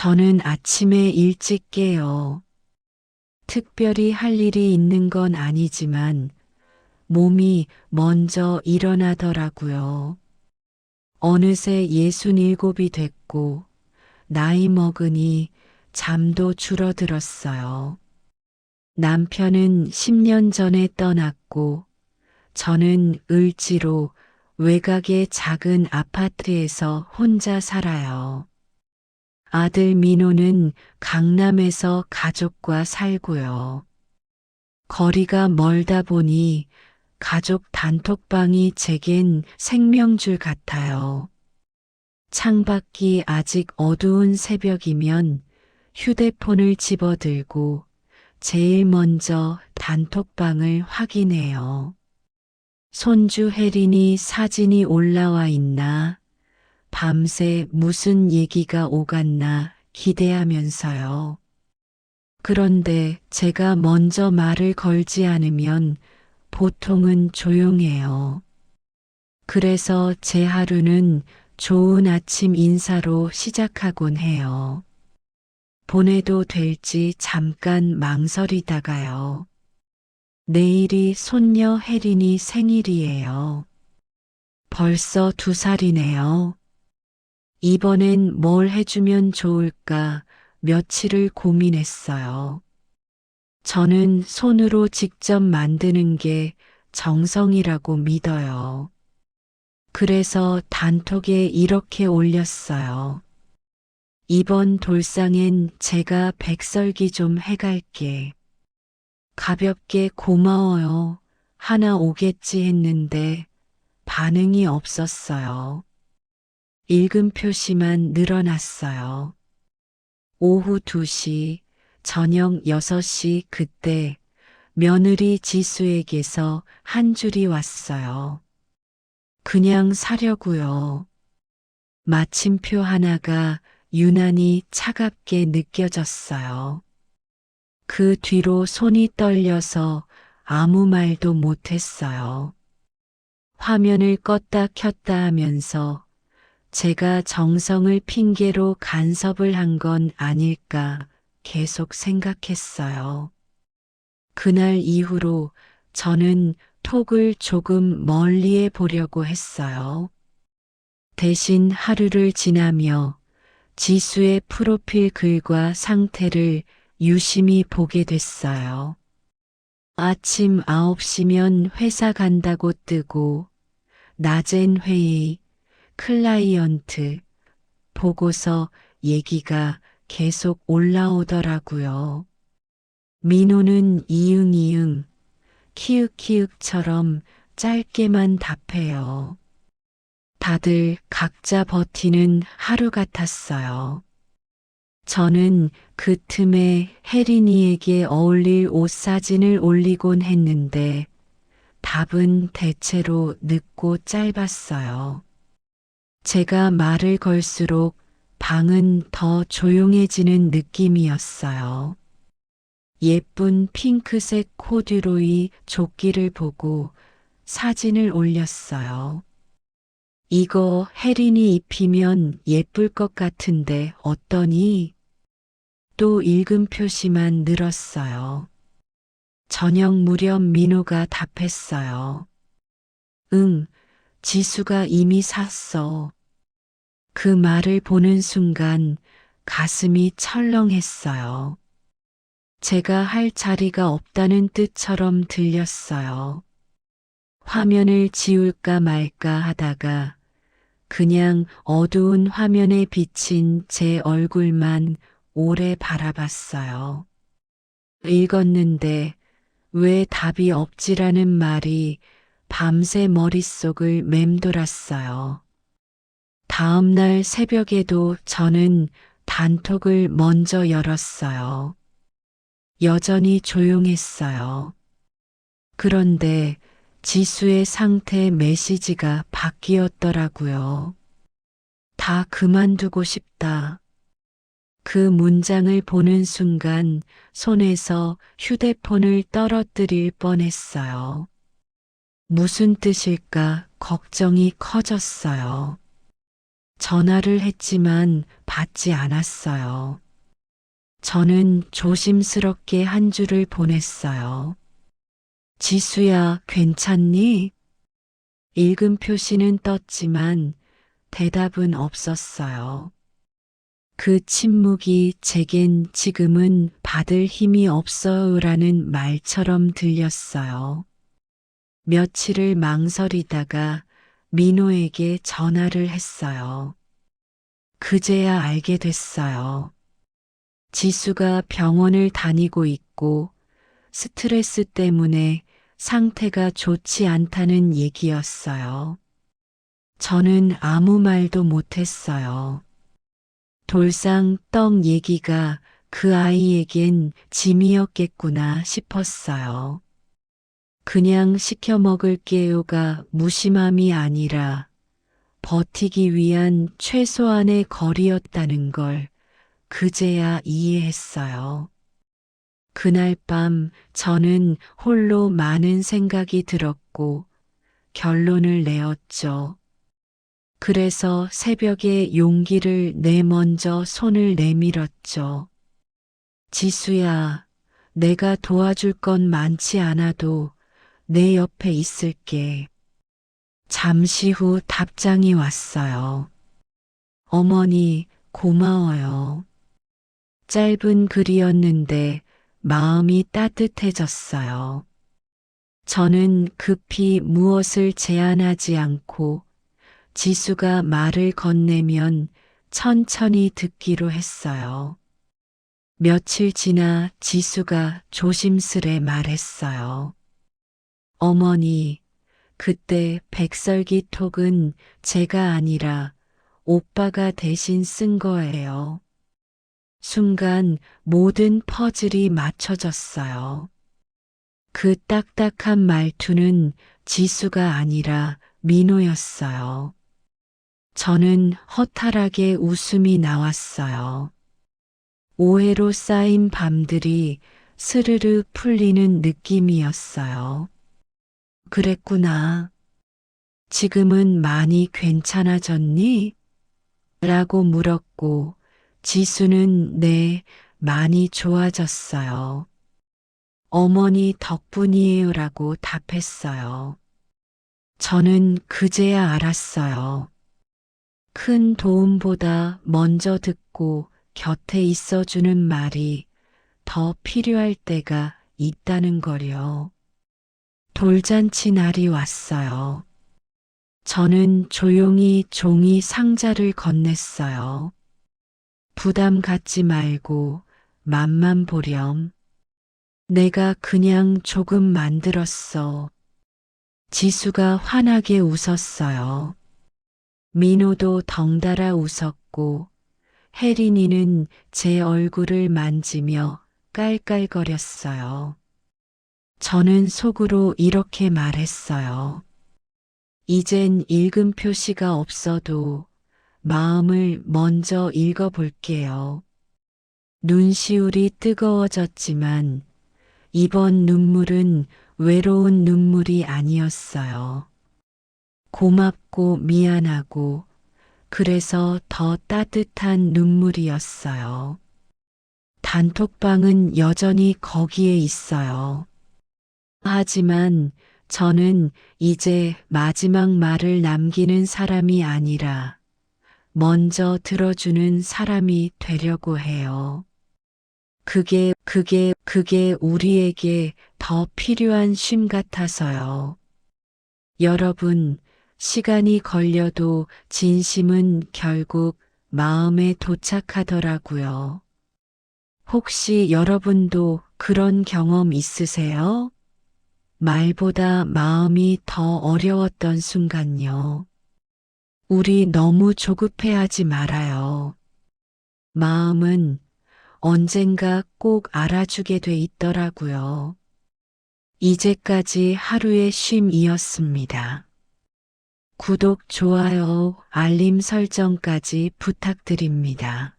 저는 아침에 일찍 깨요. 특별히 할 일이 있는 건 아니지만 몸이 먼저 일어나더라고요. 어느새 67이 됐고 나이 먹으니 잠도 줄어들었어요. 남편은 10년 전에 떠났고 저는 을지로 외곽의 작은 아파트에서 혼자 살아요. 아들 민호는 강남에서 가족과 살고요. 거리가 멀다 보니 가족 단톡방이 제겐 생명줄 같아요. 창밖이 아직 어두운 새벽이면 휴대폰을 집어들고 제일 먼저 단톡방을 확인해요. 손주 혜린이 사진이 올라와 있나, 밤새 무슨 얘기가 오갔나 기대하면서요. 그런데 제가 먼저 말을 걸지 않으면 보통은 조용해요. 그래서 제 하루는 좋은 아침 인사로 시작하곤 해요. 보내도 될지 잠깐 망설이다가요. 내일이 손녀 혜린이 생일이에요. 벌써 2살이네요. 이번엔 뭘 해주면 좋을까 며칠을 고민했어요. 저는 손으로 직접 만드는 게 정성이라고 믿어요. 그래서 단톡에 이렇게 올렸어요. 이번 돌상엔 제가 백설기 좀 해갈게. 가볍게 고마워요. 하나 오겠지 했는데 반응이 없었어요. 읽음 표시만 늘어났어요. 오후 2시, 저녁 6시 그때 며느리 지수에게서 한 줄이 왔어요. 그냥 사려고요. 마침표 하나가 유난히 차갑게 느껴졌어요. 그 뒤로 손이 떨려서 아무 말도 못했어요. 화면을 껐다 켰다 하면서 제가 정성을 핑계로 간섭을 한 건 아닐까 계속 생각했어요. 그날 이후로 저는 톡을 조금 멀리해 보려고 했어요. 대신 하루를 지나며 지수의 프로필 글과 상태를 유심히 보게 됐어요. 아침 9시면 회사 간다고 뜨고 낮엔 회의, 클라이언트, 보고서 얘기가 계속 올라오더라고요. 민호는 이응이응, 키읔키읔처럼 짧게만 답해요. 다들 각자 버티는 하루 같았어요. 저는 그 틈에 혜린이에게 어울릴 옷 사진을 올리곤 했는데 답은 대체로 늦고 짧았어요. 제가 말을 걸수록 방은 더 조용해지는 느낌이었어요. 예쁜 핑크색 코듀로이 조끼를 보고 사진을 올렸어요. 이거 혜린이 입히면 예쁠 것 같은데 어떠니? 또 읽음 표시만 늘었어요. 저녁 무렵 민호가 답했어요. 응, 지수가 이미 샀어. 그 말을 보는 순간 가슴이 철렁했어요. 제가 할 자리가 없다는 뜻처럼 들렸어요. 화면을 지울까 말까 하다가 그냥 어두운 화면에 비친 제 얼굴만 오래 바라봤어요. 읽었는데 왜 답이 없지라는 말이 밤새 머릿속을 맴돌았어요. 다음 날 새벽에도 저는 단톡을 먼저 열었어요. 여전히 조용했어요. 그런데 지수의 상태 메시지가 바뀌었더라고요. 다 그만두고 싶다. 그 문장을 보는 순간 손에서 휴대폰을 떨어뜨릴 뻔했어요. 무슨 뜻일까 걱정이 커졌어요. 전화를 했지만 받지 않았어요. 저는 조심스럽게 한 줄을 보냈어요. 지수야, 괜찮니? 읽음 표시는 떴지만 대답은 없었어요. 그 침묵이 제겐 지금은 받을 힘이 없어요라는 말처럼 들렸어요. 며칠을 망설이다가 민호에게 전화를 했어요. 그제야 알게 됐어요. 지수가 병원을 다니고 있고 스트레스 때문에 상태가 좋지 않다는 얘기였어요. 저는 아무 말도 못했어요. 돌상 떡 얘기가 그 아이에겐 짐이었겠구나 싶었어요. 그냥 시켜 먹을게요가 무심함이 아니라 버티기 위한 최소한의 거리였다는 걸 그제야 이해했어요. 그날 밤 저는 홀로 많은 생각이 들었고 결론을 내었죠. 그래서 새벽에 용기를 내 먼저 손을 내밀었죠. 지수야, 내가 도와줄 건 많지 않아도 내 옆에 있을게. 잠시 후 답장이 왔어요. 어머니, 고마워요. 짧은 글이었는데 마음이 따뜻해졌어요. 저는 급히 무엇을 제안하지 않고 지수가 말을 건네면 천천히 듣기로 했어요. 며칠 지나 지수가 조심스레 말했어요. 어머니, 그때 백설기톡은 제가 아니라 오빠가 대신 쓴 거예요. 순간 모든 퍼즐이 맞춰졌어요. 그 딱딱한 말투는 지수가 아니라 민호였어요. 저는 허탈하게 웃음이 나왔어요. 오해로 쌓인 밤들이 스르르 풀리는 느낌이었어요. 그랬구나. 지금은 많이 괜찮아졌니? 라고 물었고 지수는 네, 많이 좋아졌어요. 어머니 덕분이에요라고 답했어요. 저는 그제야 알았어요. 큰 도움보다 먼저 듣고 곁에 있어주는 말이 더 필요할 때가 있다는 거요. 돌잔치 날이 왔어요. 저는 조용히 종이 상자를 건넸어요. 부담 갖지 말고 맛만 보렴. 내가 그냥 조금 만들었어. 지수가 환하게 웃었어요. 민호도 덩달아 웃었고 혜린이는 제 얼굴을 만지며 깔깔거렸어요. 저는 속으로 이렇게 말했어요. 이젠 읽음 표시가 없어도 마음을 먼저 읽어볼게요. 눈시울이 뜨거워졌지만 이번 눈물은 외로운 눈물이 아니었어요. 고맙고 미안하고 그래서 더 따뜻한 눈물이었어요. 단톡방은 여전히 거기에 있어요. 하지만 저는 이제 마지막 말을 남기는 사람이 아니라 먼저 들어주는 사람이 되려고 해요. 그게 우리에게 더 필요한 쉼 같아서요. 여러분, 시간이 걸려도 진심은 결국 마음에 도착하더라고요. 혹시 여러분도 그런 경험 있으세요? 말보다 마음이 더 어려웠던 순간요. 우리 너무 조급해하지 말아요. 마음은 언젠가 꼭 알아주게 돼 있더라고요. 이제까지 하루의 쉼이었습니다. 구독, 좋아요, 알림 설정까지 부탁드립니다.